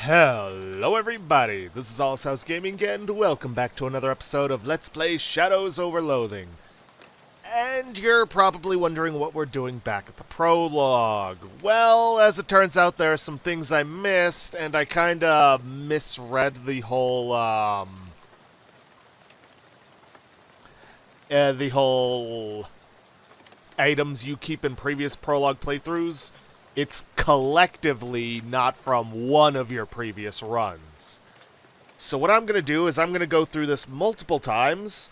Hello everybody, this is Allshouse Gaming and welcome back to another episode of Let's Play Shadows over Loathing. And you're probably wondering what we're doing back at the prologue. Well, as it turns out, there are some things I missed, and I kinda misread the whole items you keep in previous prologue playthroughs. It's collectively not from one of your previous runs. So what I'm going to do is I'm going to go through this multiple times,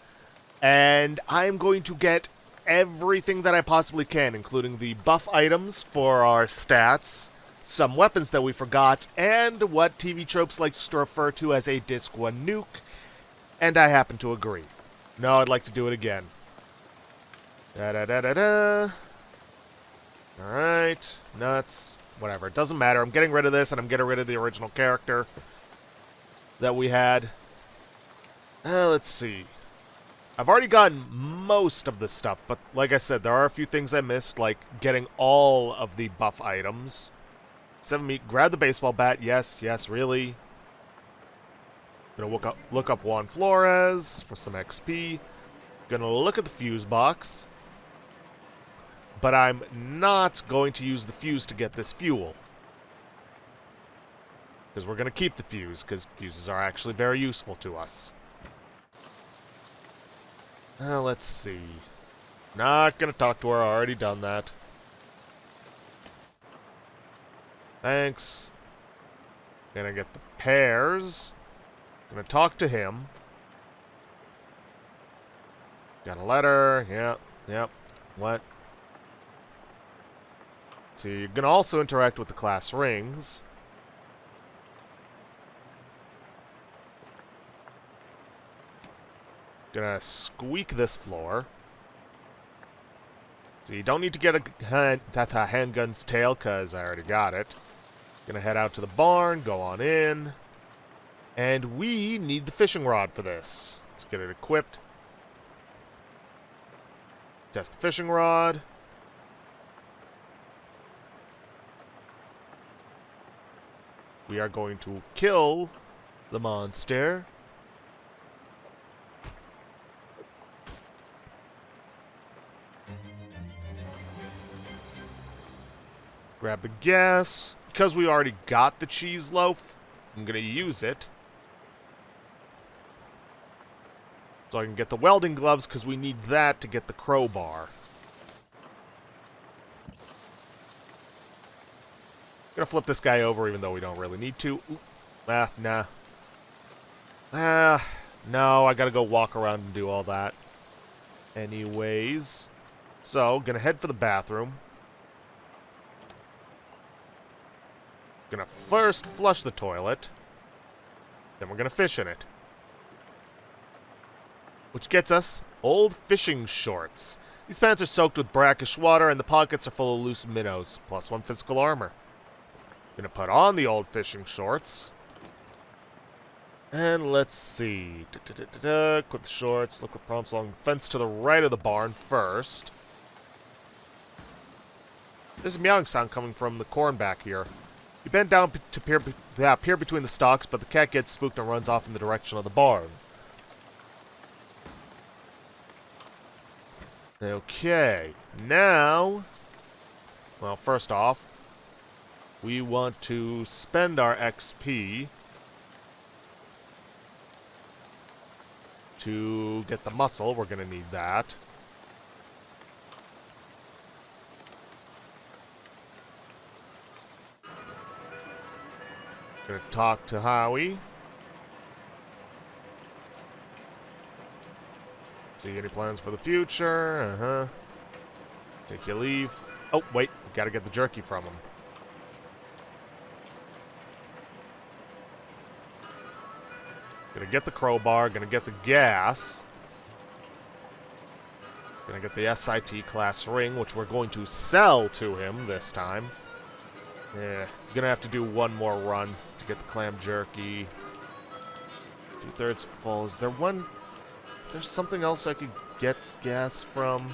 and I'm going to get everything that I possibly can, including the buff items for our stats, some weapons that we forgot, and what TV Tropes likes to refer to as a Disc 1 nuke, and I happen to agree. No, I'd like to do it again. Da-da-da-da-da. Alright, nuts, whatever, it doesn't matter. I'm getting rid of this, and I'm getting rid of the original character that we had. Let's see. I've already gotten most of the stuff, but like I said, there are a few things I missed, like getting all of the buff items. 7 meat, grab the baseball bat, yes, really. Gonna look up Juan Flores for some XP. Gonna look at the fuse box. But I'm not going to use the fuse to get this fuel. Because we're going to keep the fuse, because fuses are actually very useful to us. Let's see. Not going to talk to her, I already done that. Thanks. Gonna get the pears. Gonna talk to him. Got a letter, yep. What? So you're going to also interact with the class rings. Gonna squeak this floor. So you don't need to get that handgun's tail, because I already got it. Gonna head out to the barn, go on in. And we need the fishing rod for this. Let's get it equipped. Test the fishing rod. We are going to kill the monster. Grab the gas. Because we already got the cheese loaf, I'm going to use it. So I can get the welding gloves, because we need that to get the crowbar. Gonna flip this guy over, even though we don't really need to. Ooh. Nah. No, I gotta go walk around and do all that. Anyways. So, gonna head for the bathroom. Gonna first flush the toilet. Then we're gonna fish in it. Which gets us old fishing shorts. These pants are soaked with brackish water, and the pockets are full of loose minnows, plus 1 physical armor. Gonna put on the old fishing shorts. And let's see. Equip the shorts. Look what prompts along the fence to the right of the barn first. There's a meowing sound coming from the corn back here. You bend down to peer between the stalks, but the cat gets spooked and runs off in the direction of the barn. Okay. Now, well, first off, we want to spend our XP to get the muscle. We're going to need that. Going to talk to Howie. See any plans for the future? Take your leave. Oh, wait. We've got to get the jerky from him. Gonna get the crowbar, gonna get the gas. Gonna get the SIT class ring, which we're going to sell to him this time. Yeah, gonna have to do one more run to get the clam jerky. 2/3 full. Is there something else I could get gas from?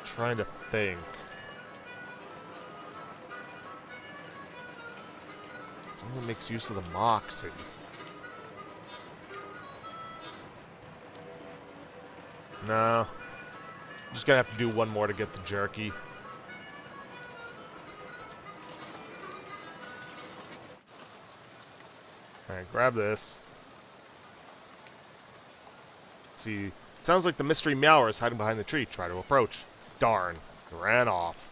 Trying to think. Someone makes use of the Moxie. No. Just gonna have to do one more to get the jerky. Alright, grab this. Let's see. It sounds like the mystery meower is hiding behind the tree. Try to approach. Darn. Ran off.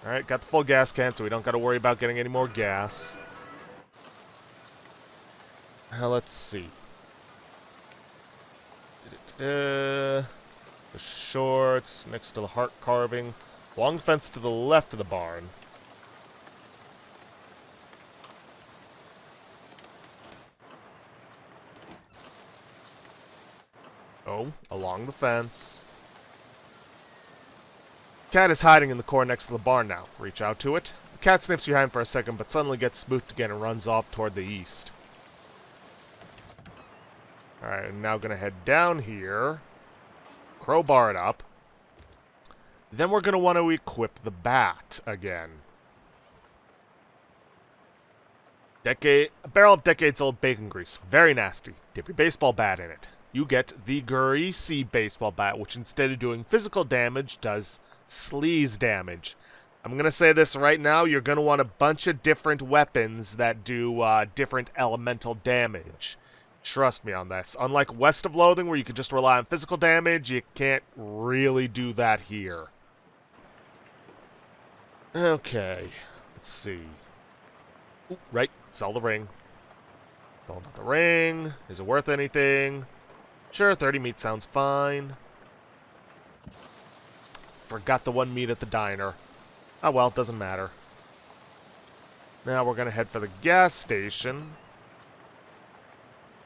Alright, got the full gas can, so we don't gotta worry about getting any more gas. Let's see. The shorts next to the heart carving. Along the fence to the left of the barn. Oh, along the fence. Cat is hiding in the corner next to the barn now. Reach out to it. The cat sniffs your hand for a second, but suddenly gets spooked again and runs off toward the east. Alright, I'm now going to head down here. Crowbar it up. Then we're going to want to equip the bat again. A barrel of decades-old bacon grease. Very nasty. Dip your baseball bat in it. You get the greasy baseball bat, which instead of doing physical damage, does sleaze damage. I'm going to say this right now. You're going to want a bunch of different weapons that do different elemental damage. Trust me on this. Unlike West of Loathing, where you can just rely on physical damage, you can't really do that here. Okay. Let's see. Ooh, right. Sell the ring. Don't about the ring. Is it worth anything? Sure, 30 meat sounds fine. Forgot the 1 meat at the diner. Oh well, doesn't matter. Now we're going to head for the gas station.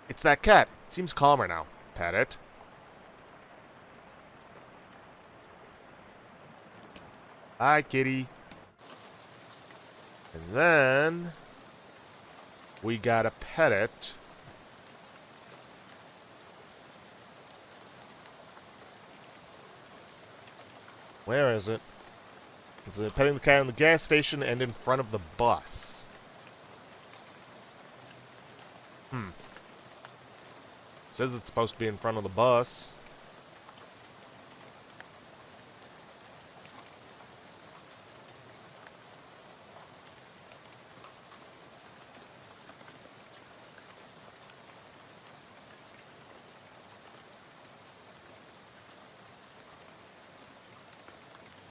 It's that cat. It seems calmer now. Pet it. Hi, kitty. And then we gotta pet it. Where is it? Is it petting the cat in the gas station and in front of the bus? Says it's supposed to be in front of the bus.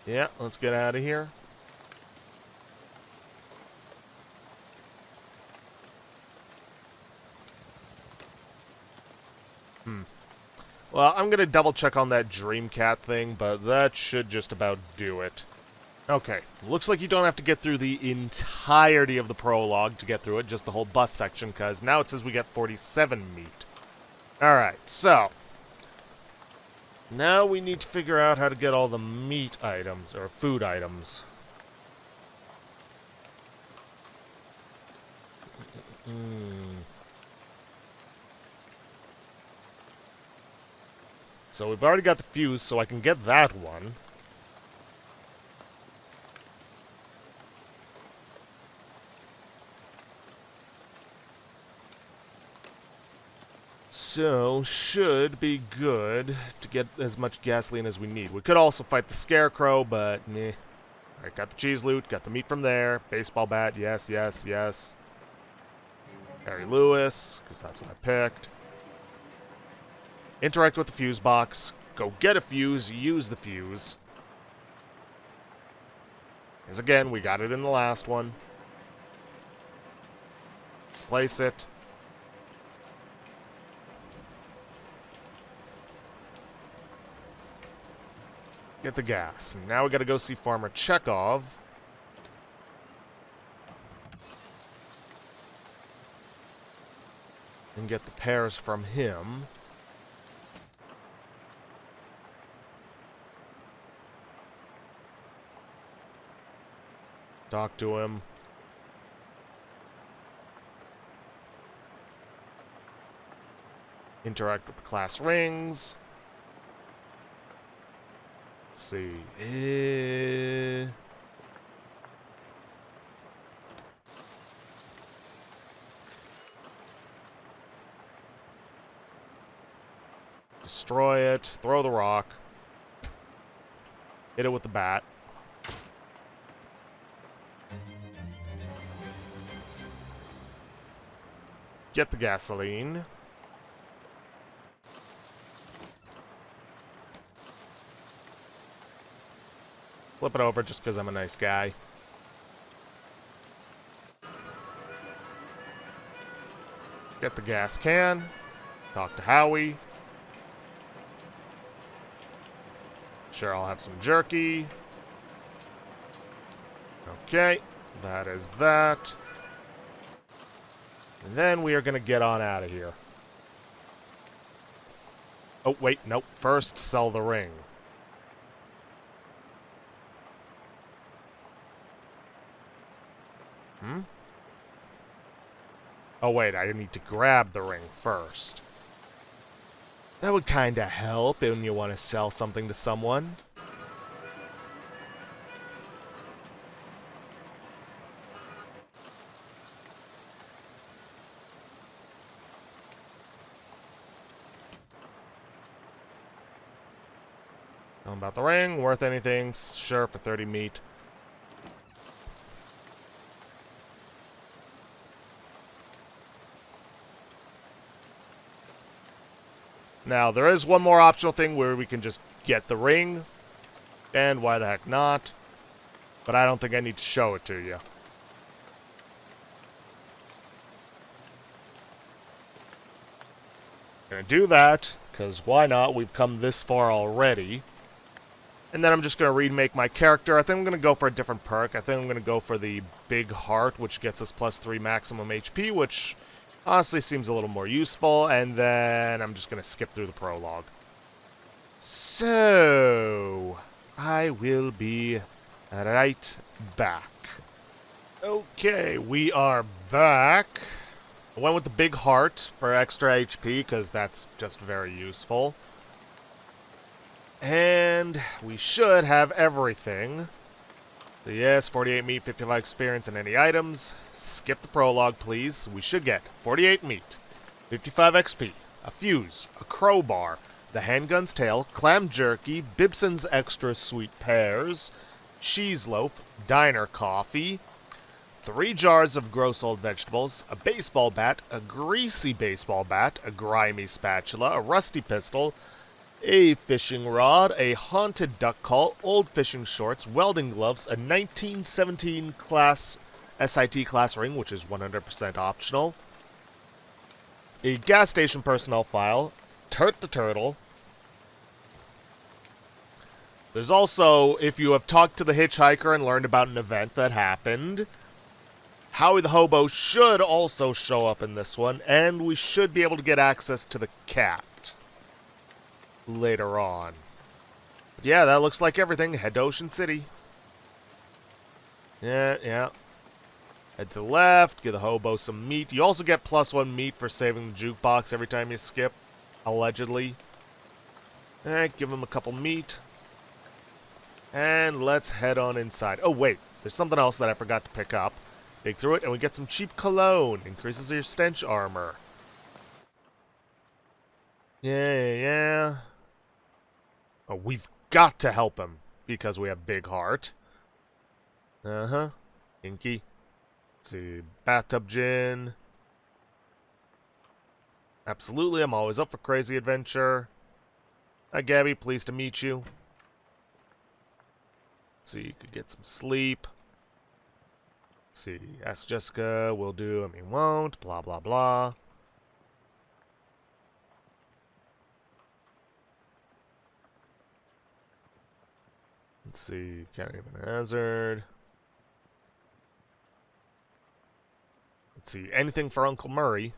Yeah, let's get out of here. Well, I'm going to double check on that Dreamcat thing, but that should just about do it. Okay, looks like you don't have to get through the entirety of the prologue to get through it, just the whole bus section, because now it says we get 47 meat. Alright, so now we need to figure out how to get all the meat items, or food items. So we've already got the fuse, so I can get that one. So, should be good to get as much gasoline as we need. We could also fight the Scarecrow, but meh. Alright, got the cheese loot, got the meat from there. Baseball bat, yes, yes, yes. Harry Lewis, because that's what I picked. Interact with the fuse box. Go get a fuse, use the fuse. As again, we got it in the last one. Place it. Get the gas. Now we gotta go see Farmer Chekhov. And get the pears from him. Talk to him. Interact with the class rings. Let's see. destroy it. Throw the rock. Hit it with the bat. Get the gasoline. Flip it over just because I'm a nice guy. Get the gas can. Talk to Howie. Sure, I'll have some jerky. Okay, that is that. And then we are going to get on out of here. Oh, wait, nope. First, sell the ring. Oh, wait, I need to grab the ring first. That would kinda help when you want to sell something to someone. Know about the ring, worth anything? Sure, for 30 meat. Now, there is one more optional thing where we can just get the ring. And why the heck not? But I don't think I need to show it to you. Gonna do that, because why not? We've come this far already. And then I'm just gonna remake my character. I think I'm gonna go for a different perk. I think I'm gonna go for the Big Heart, which gets us +3 maximum HP, which honestly seems a little more useful. And then I'm just gonna skip through the prologue. So I will be right back. Okay, we are back. I went with the Big Heart for extra HP, because that's just very useful. And we should have everything. So yes, 48 meat, 55 experience, and any items. Skip the prologue, please. We should get 48 meat, 55 XP, a fuse, a crowbar, the handgun's tail, clam jerky, Bibson's extra sweet pears, cheese loaf, diner coffee, 3 jars of gross old vegetables, a baseball bat, a greasy baseball bat, a grimy spatula, a rusty pistol, a fishing rod, a haunted duck call, old fishing shorts, welding gloves, a 1917 class SIT class ring, which is 100% optional, a gas station personnel file, Turt the Turtle. There's also, if you have talked to the hitchhiker and learned about an event that happened, Howie the Hobo should also show up in this one, and we should be able to get access to the cat later on. But yeah, that looks like everything. Head to Ocean City. Yeah. Head to the left, give the hobo some meat. You also get +1 meat for saving the jukebox every time you skip, allegedly. Give him a couple meat. And let's head on inside. Oh, wait. There's something else that I forgot to pick up. Dig through it, and we get some cheap cologne. Increases your stench armor. Yeah. Oh, we've got to help him, because we have Big Heart. Inky. Let's see. Bathtub gin. Absolutely, I'm always up for crazy adventure. Hi, Gabby. Pleased to meet you. Let's see, you could get some sleep. Let's see, ask Jessica, will do, I mean won't, blah, blah, blah. Let's see, can't even hazard. Let's see, anything for Uncle Murray.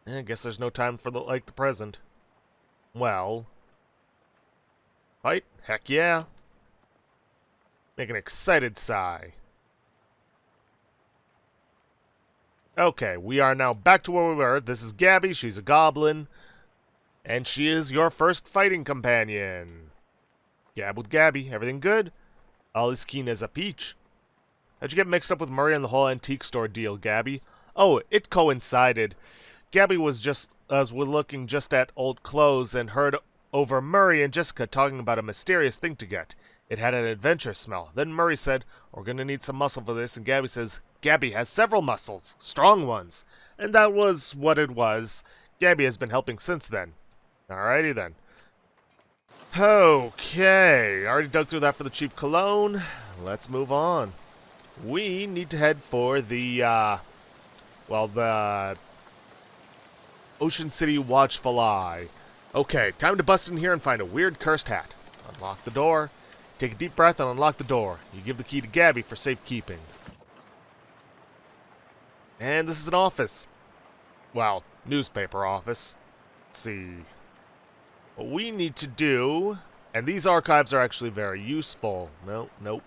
I guess there's no time for the present. Well. Fight? Heck yeah. Make an excited sigh. Okay, we are now back to where we were. This is Gabby, she's a goblin. And she is your first fighting companion. Gab with Gabby, everything good? All is keen as a peach. How'd you get mixed up with Murray and the whole antique store deal, Gabby? Oh, it coincided. Gabby was just was looking just at old clothes and heard over Murray and Jessica talking about a mysterious thing to get. It had an adventure smell. Then Murray said, "We're going to need some muscle for this," and Gabby says, "Gabby has several muscles, strong ones." And that was what it was. Gabby has been helping since then. Alrighty then. Okay, already dug through that for the cheap cologne. Let's move on. We need to head for the, the Ocean City Watchful Eye. Okay, time to bust in here and find a weird cursed hat. Unlock the door. Take a deep breath and unlock the door. You give the key to Gabby for safekeeping. And this is an office. Well, newspaper office. Let's see. What we need to do... And these archives are actually very useful. Nope.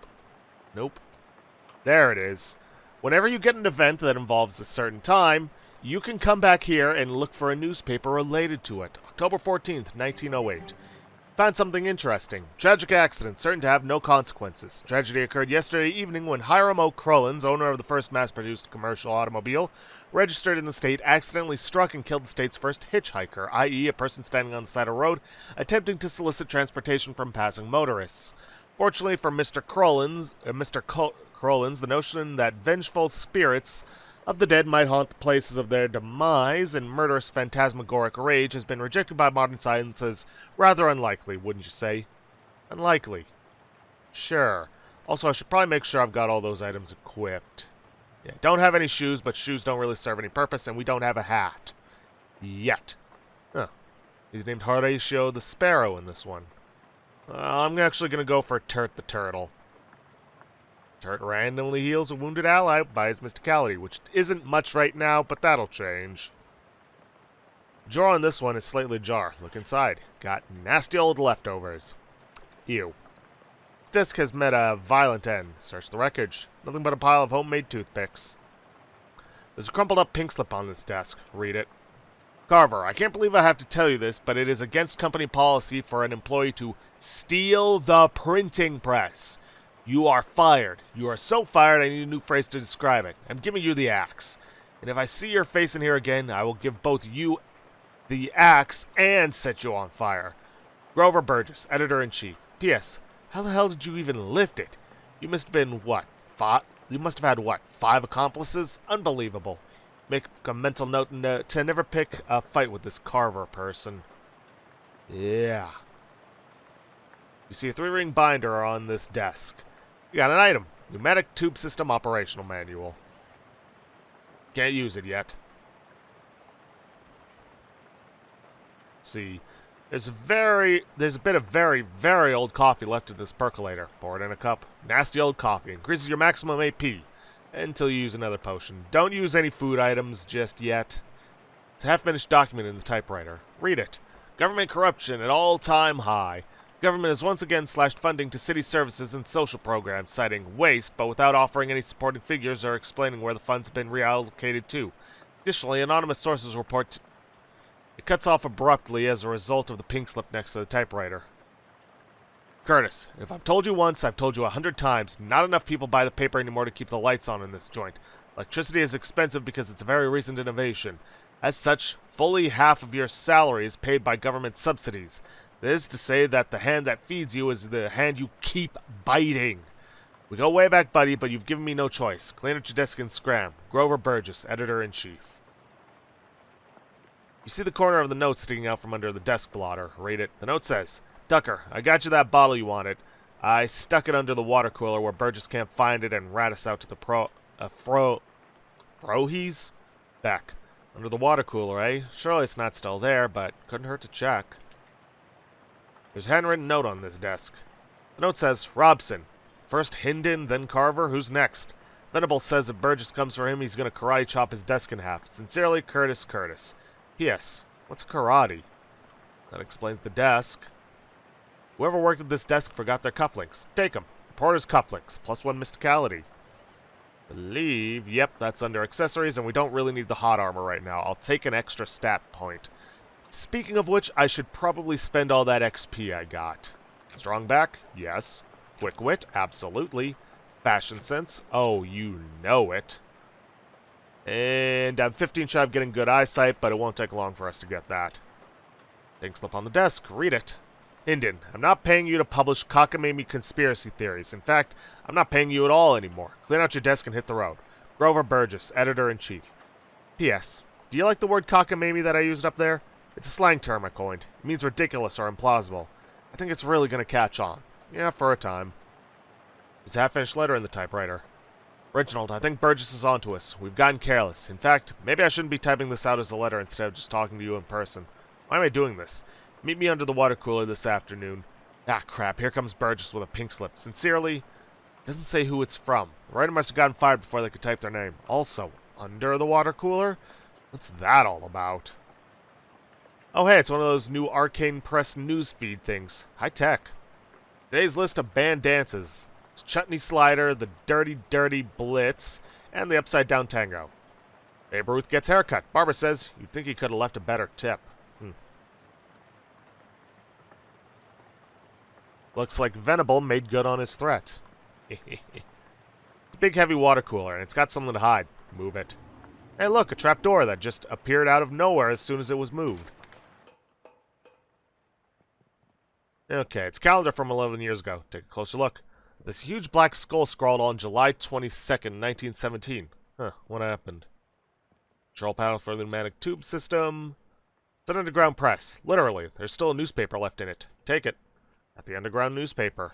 There it is. Whenever you get an event that involves a certain time, you can come back here and look for a newspaper related to it. October 14th, 1908. Found something interesting. Tragic accident, certain to have no consequences. Tragedy occurred yesterday evening when Hiram O. Crollins, owner of the first mass-produced commercial automobile, registered in the state, accidentally struck and killed the state's first hitchhiker, i.e. a person standing on the side of the road, attempting to solicit transportation from passing motorists. Fortunately for Mr. Crollins, the notion that vengeful spirits of the dead might haunt the places of their demise in murderous phantasmagoric rage has been rejected by modern science as rather unlikely, wouldn't you say? Unlikely. Sure. Also, I should probably make sure I've got all those items equipped. Yeah, don't have any shoes, but shoes don't really serve any purpose, and we don't have a hat. Yet. Huh. He's named Horatio the Sparrow in this one. I'm actually going to go for Turt the Turtle. Turt randomly heals a wounded ally by his mysticality, which isn't much right now, but that'll change. Drawer on this one is slightly ajar. Look inside. Got nasty old leftovers. Ew. This disc has met a violent end. Search the wreckage. Nothing but a pile of homemade toothpicks. There's a crumpled up pink slip on this desk. Read it. Carver, I can't believe I have to tell you this, but it is against company policy for an employee to steal the printing press. You are fired. You are so fired I need a new phrase to describe it. I'm giving you the axe. And if I see your face in here again, I will give both you the axe and set you on fire. Grover Burgess, Editor-in-Chief. P.S. How the hell did you even lift it? You must have been, what, 5? You must have had, what, 5 accomplices? Unbelievable. Make a mental note to never pick a fight with this Carver person. Yeah. You see a 3-ring binder on this desk. You got an item. Pneumatic Tube System Operational Manual. Can't use it yet. Let's see. There's a bit of very, very old coffee left in this percolator. Pour it in a cup. Nasty old coffee. Increases your maximum AP until you use another potion. Don't use any food items just yet. It's a half-finished document in the typewriter. Read it. Government corruption at all-time high. Government has once again slashed funding to city services and social programs, citing waste, but without offering any supporting figures or explaining where the funds have been reallocated to. Additionally, anonymous sources report it cuts off abruptly as a result of the pink slip next to the typewriter. Curtis, if I've told you once, I've told you 100 times. Not enough people buy the paper anymore to keep the lights on in this joint. Electricity is expensive because it's a very recent innovation. As such, fully half of your salary is paid by government subsidies. That is to say that the hand that feeds you is the hand you keep biting. We go way back, buddy, but you've given me no choice. Clean out your desk and scram. Grover Burgess, Editor-in-Chief. You see the corner of the note sticking out from under the desk blotter. Read it. The note says, Ducker, I got you that bottle you wanted. I stuck it under the water cooler where Burgess can't find it and rat us out to the Frohees? Back. Under the water cooler, eh? Surely it's not still there, but couldn't hurt to check. There's a handwritten note on this desk. The note says, Robson. First Hinden, then Carver. Who's next? Venable says if Burgess comes for him, he's going to karate chop his desk in half. Sincerely, Curtis. P.S. What's karate? That explains the desk. Whoever worked at this desk forgot their cufflinks. Take them. Reporter's cufflinks. +1 mysticality. Believe. Yep, that's under accessories, and we don't really need the hot armor right now. I'll take an extra stat point. Speaking of which, I should probably spend all that XP I got. Strong back? Yes. Quick wit? Absolutely. Fashion sense? Oh, you know it. And I'm 15 shy of getting good eyesight, but it won't take long for us to get that. Pink slip on the desk. Read it. Hinden, I'm not paying you to publish cockamamie conspiracy theories. In fact, I'm not paying you at all anymore. Clean out your desk and hit the road. Grover Burgess, Editor-in-Chief. P.S. Do you like the word cockamamie that I used up there? It's a slang term I coined. It means ridiculous or implausible. I think it's really going to catch on. Yeah, for a time. There's a half-finished letter in the typewriter. Reginald, I think Burgess is onto us. We've gotten careless. In fact, maybe I shouldn't be typing this out as a letter instead of just talking to you in person. Why am I doing this? Meet me under the water cooler this afternoon. Ah, crap. Here comes Burgess with a pink slip. Sincerely, doesn't say who it's from. The writer must have gotten fired before they could type their name. Also, under the water cooler? What's that all about? Oh, hey, it's one of those new Arcane Press newsfeed things. High tech. Today's list of banned dances. Chutney Slider, the Dirty Dirty Blitz, and the Upside Down Tango. Babe Ruth gets haircut. Barbara says, you'd think he could have left a better tip. Looks like Venable made good on his threat. It's a big heavy water cooler, and it's got something to hide. Move it. Hey look, a trapdoor that just appeared out of nowhere as soon as it was moved. Okay, it's a calendar from 11 years ago. Take a closer look. This huge black skull scrawled on July 22nd, 1917. Huh, what happened? Control panel for the pneumatic tube system. It's an underground press. Literally, there's still a newspaper left in it. Take it. At the underground newspaper.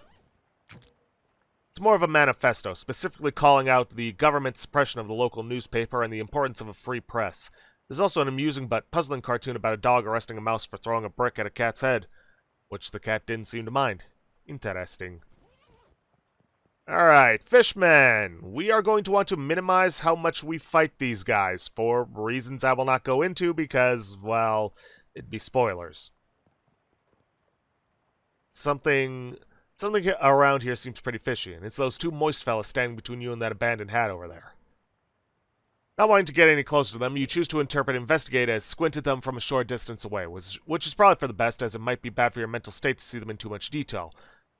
It's more of a manifesto, specifically calling out the government's suppression of the local newspaper and the importance of a free press. There's also an amusing but puzzling cartoon about a dog arresting a mouse for throwing a brick at a cat's head, which the cat didn't seem to mind. Interesting. Alright, Fishmen! We are going to want to minimize how much we fight these guys, for reasons I will not go into because, well, it'd be spoilers. Something around here seems pretty fishy, and it's those two moist fellas standing between you and that abandoned hat over there. Not wanting to get any closer to them, you choose to interpret investigate as squint at them from a short distance away, which is probably for the best, as it might be bad for your mental state to see them in too much detail.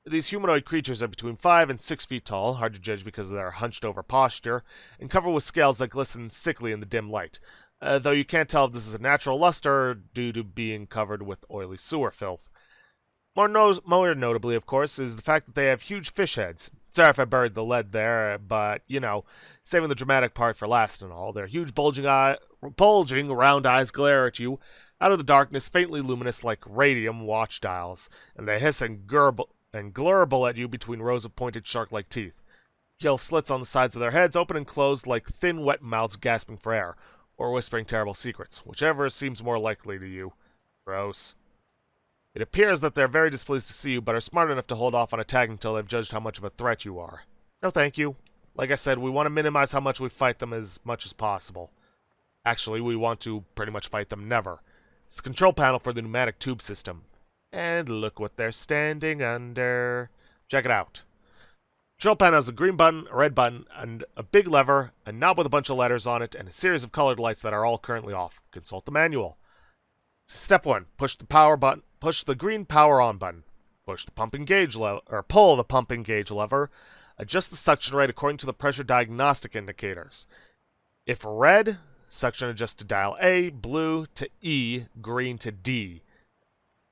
These humanoid creatures are between 5 and 6 feet tall, hard to judge because of their hunched-over posture, and covered with scales that glisten sickly in the dim light, though you can't tell if this is a natural luster due to being covered with oily sewer filth. More notably, of course, is the fact that they have huge fish heads. Sorry if I buried the lead there, but, you know, saving the dramatic part for last and all. Their huge bulging round eyes glare at you out of the darkness, faintly luminous like radium watch dials, and they hiss and glurble at you between rows of pointed shark-like teeth. Yell slits on the sides of their heads open and closed like thin, wet mouths gasping for air, or whispering terrible secrets, whichever seems more likely to you. Gross. It appears that they're very displeased to see you, but are smart enough to hold off on attacking until they've judged how much of a threat you are. No thank you. Like I said, we want to minimize how much we fight them as much as possible. Actually, we want to pretty much fight them never. It's the control panel for the pneumatic tube system. And look what they're standing under. Check it out. Control panel has a green button, a red button, and a big lever, a knob with a bunch of letters on it, and a series of colored lights that are all currently off. Consult the manual. Step 1. Push the power button. Push the green power on button. Push the pumping gauge lever, or pull the pumping gauge lever. Adjust the suction rate according to the pressure diagnostic indicators. If red, suction adjust to dial A, blue to E, green to D.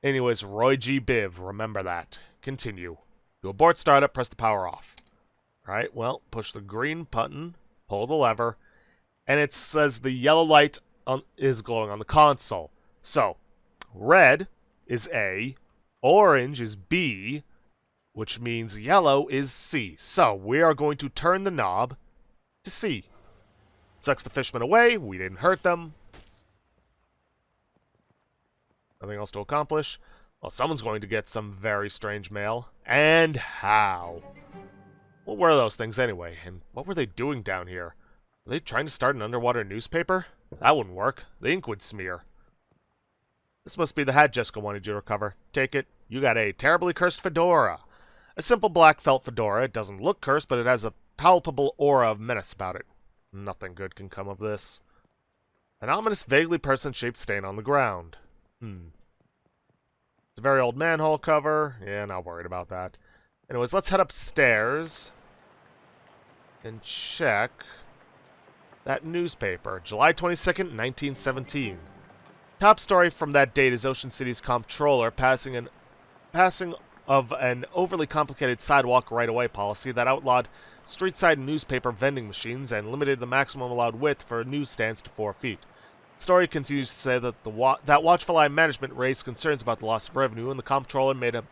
Anyways, Roy G. Biv, remember that. Continue. To abort startup, press the power off. Alright, well, push the green button, pull the lever, and it says the yellow light is glowing on the console. So, red is A, orange is B, which means yellow is C. So, we are going to turn the knob to C. Sucks the fishmen away, we didn't hurt them. Nothing else to accomplish. Well, someone's going to get some very strange mail. And how? What were those things anyway? And what were they doing down here? Were they trying to start an underwater newspaper? That wouldn't work. The ink would smear. This must be the hat Jessica wanted you to recover. Take it. You got a terribly cursed fedora. A simple black felt fedora. It doesn't look cursed, but it has a palpable aura of menace about it. Nothing good can come of this. An ominous, vaguely person-shaped stain on the ground. It's a very old manhole cover. Yeah, not worried about that. Anyways, let's head upstairs and check That newspaper, July 22nd, 1917. Top story from that date is Ocean City's comptroller passing of an overly complicated sidewalk right-of-way policy that outlawed street-side newspaper vending machines and limited the maximum allowed width for newsstands to 4 feet. The story continues to say that that watchful eye management raised concerns about the loss of revenue, and the comptroller made a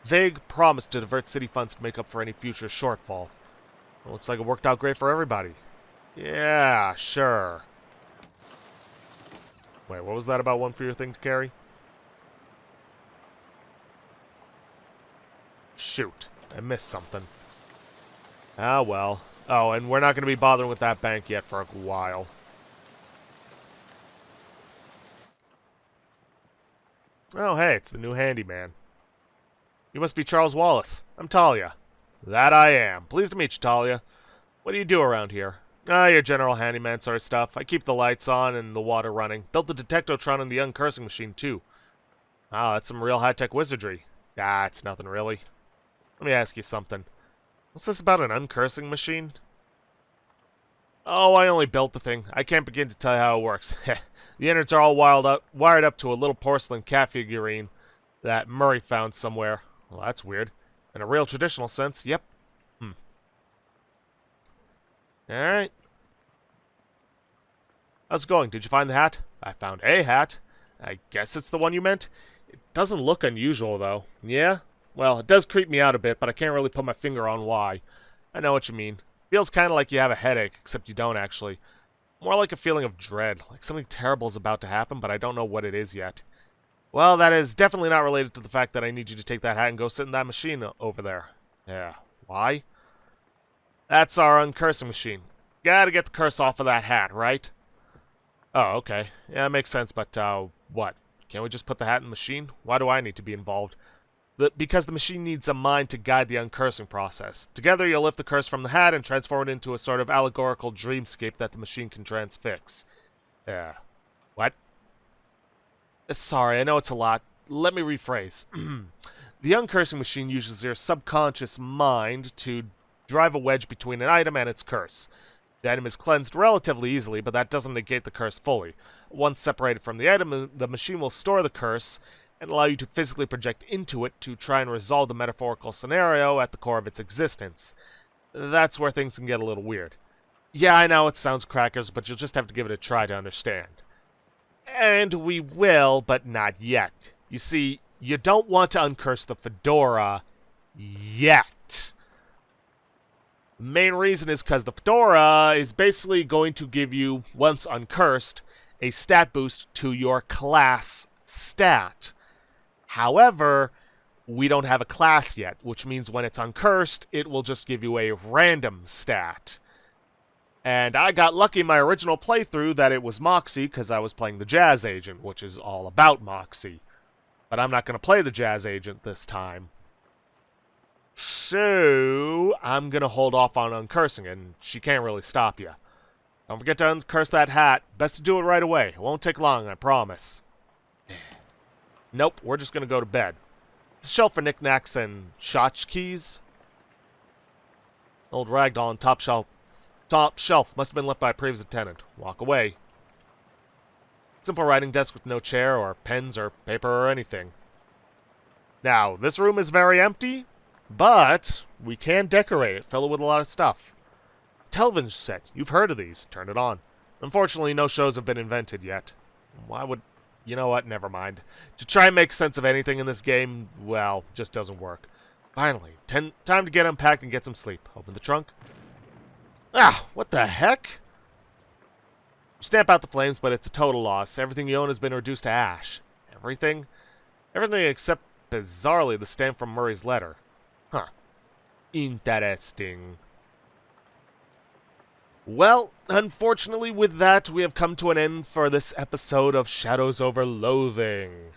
vague promise to divert city funds to make up for any future shortfall. It looks like it worked out great for everybody. Yeah, sure. Wait, what was that about one for your thing to carry? Shoot, I missed something. Ah, well. Oh, and we're not going to be bothering with that bank yet for a while. Oh, hey, it's the new handyman. You must be Charles Wallace. I'm Talia. That I am. Pleased to meet you, Talia. What do you do around here? Ah, your general handyman sort of stuff. I keep the lights on and the water running. Built the detectotron and the uncursing machine, too. Ah, that's some real high-tech wizardry. Ah, it's nothing really. Let me ask you something. What's this about an uncursing machine? Oh, I only built the thing. I can't begin to tell you how it works. The innards are all wired up to a little porcelain cat figurine that Murray found somewhere. Well, that's weird. In a real traditional sense, yep. Alright. How's it going? Did you find the hat? I found a hat. I guess it's the one you meant. It doesn't look unusual, though. Yeah? Well, it does creep me out a bit, but I can't really put my finger on why. I know what you mean. Feels kind of like you have a headache, except you don't actually. More like a feeling of dread, like something terrible is about to happen, but I don't know what it is yet. Well, that is definitely not related to the fact that I need you to take that hat and go sit in that machine over there. Yeah. Why? That's our uncursing machine. Gotta get the curse off of that hat, right? Oh, okay. Yeah, that makes sense, but, what? Can't we just put the hat in the machine? Why do I need to be involved? Because the machine needs a mind to guide the uncursing process. Together, you'll lift the curse from the hat and transform it into a sort of allegorical dreamscape that the machine can transfix. Yeah. What? Sorry, I know it's a lot. Let me rephrase. The uncursing machine uses your subconscious mind to drive a wedge between an item and its curse. The item is cleansed relatively easily, but that doesn't negate the curse fully. Once separated from the item, the machine will store the curse and allow you to physically project into it to try and resolve the metaphorical scenario at the core of its existence. That's where things can get a little weird. Yeah, I know it sounds crackers, but you'll just have to give it a try to understand. And we will, but not yet. You see, you don't want to uncurse the fedora yet. The main reason is because the fedora is basically going to give you, once uncursed, a stat boost to your class stat. However, we don't have a class yet, which means when it's uncursed, it will just give you a random stat. And I got lucky in my original playthrough that it was Moxie because I was playing the Jazz Agent, which is all about Moxie. But I'm not going to play the Jazz Agent this time. So, I'm going to hold off on uncursing, and she can't really stop you. Don't forget to uncurse that hat. Best to do it right away. It won't take long, I promise. Nope, we're just going to go to bed. It's a shelf for knickknacks and tchotchkes. Old ragdoll on top shelf must have been left by a previous tenant. Walk away. Simple writing desk with no chair or pens or paper or anything. Now, this room is very empty, but we can decorate it, fill it with a lot of stuff. Television set. You've heard of these. Turn it on. Unfortunately, no shows have been invented yet. Why would... You know what? Never mind. To try and make sense of anything in this game, well, just doesn't work. Finally, time to get unpacked and get some sleep. Open the trunk. Ah, what the heck? You stamp out the flames, but it's a total loss. Everything you own has been reduced to ash. Everything? Everything except, bizarrely, the stamp from Murray's letter. Huh. Interesting. Well, unfortunately with that, we have come to an end for this episode of Shadows over Loathing.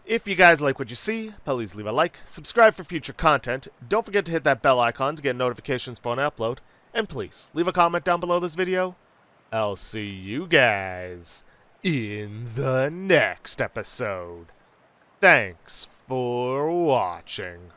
If you guys like what you see, please leave a like, subscribe for future content, don't forget to hit that bell icon to get notifications for an upload, and please, leave a comment down below this video. I'll see you guys in the next episode. Thanks for watching.